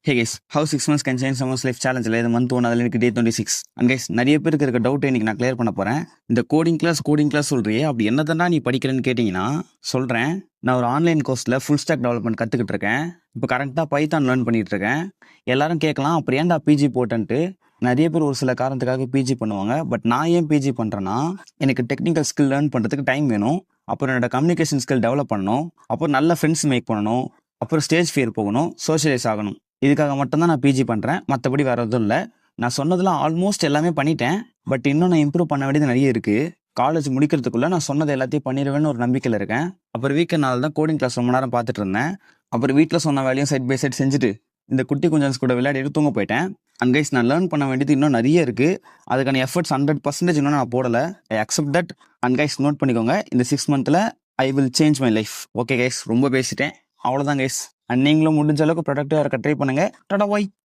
Hey guys, how 6 months can change someone's life challenge இது month 1 அதில் எனக்கு டே 26. And guys, நிறைய பேருக்கு இருக்க டவுட் இன்னைக்கு நான் கிளியர் பண்ண போகிறேன். இந்த கோடிங் கிளாஸ் சொல்றியே, அப்படி என்னதான் நீ படிக்கிறேன்னு கேட்டிங்கன்னா சொல்கிறேன். நான் ஒரு ஆன்லைன் கோர்ஸில் ஃபுல் ஸ்டாக் டெவலப்மெண்ட் கற்றுக்கிட்டு இருக்கேன். இப்போ கரெக்டாக பைத்தான் லேர்ன் பண்ணிட்டு இருக்கேன். எல்லாரும் கேட்கலாம், அப்புறம் ஏன்டா பிஜி போட்டேன்ட்டு. நிறைய பேர் ஒரு சில காரணத்துக்காக பிஜி பண்ணுவாங்க. பட் நான் ஏன் பிஜி பண்ணுறேன்னா, எனக்கு டெக்னிக்கல் ஸ்கில் லேர்ன் பண்ணுறதுக்கு டைம் வேணும். அப்புறம் என்னோட கம்யூனிகேஷன் ஸ்கில் டெவலப் பண்ணணும். அப்புறம் நல்ல ஃப்ரெண்ட்ஸ் மேக் பண்ணணும். அப்புறம் ஸ்டேஜ் ஃபியர் போகணும், சோஷியலைஸ் ஆகணும். இதுக்காக மட்டும்தான் நான் பிஜி பண்ணுறேன். மற்றபடி வேறு எதுவும் இல்லை. நான் சொன்னதெல்லாம் ஆல்மோஸ்ட் எல்லாமே பண்ணிட்டேன். பட் இன்னும் நான் இம்ப்ரூவ் பண்ண வேண்டியது நிறைய இருக்குது. காலேஜ் முடிக்கிறதுக்குள்ளே நான் சொன்னது எல்லாத்தையும் பண்ணிடுவேன்னு ஒரு நம்பிக்கையில் இருக்கேன். அப்புறம் வீக்கெண்ட் நாள் தான் கோடிங் கிளாஸ் ரொம்ப நேரம் பார்த்துட்டு இருந்தேன். அப்புறம் வீட்டில் சொன்ன வேலையும் சைட் பை சைட் செஞ்சுட்டு இந்த குட்டி குஞ்சன்ஸ் கூட விளையாடிட்டு தூங்க போயிட்டேன். அண்ட் கைஸ், நான் லேர்ன் பண்ண வேண்டியது இன்னும் நிறைய இருக்குது. அதுக்கான எஃபர்ட்ஸ் 100% இன்னும் நான் போடலை. I accept that. And guys, note பண்ணிக்கோங்க, இந்த 6 months I will change my life. Okay guys, ரொம்ப பேசிட்டேன். அவ்வளோதான் கைஸ். அண்ட் நீங்களும் முடிஞ்ச அளவுக்கு ப்ரொடக்டிவாக இருக்க ட்ரை பண்ணுங்கள். டாடா பாய்.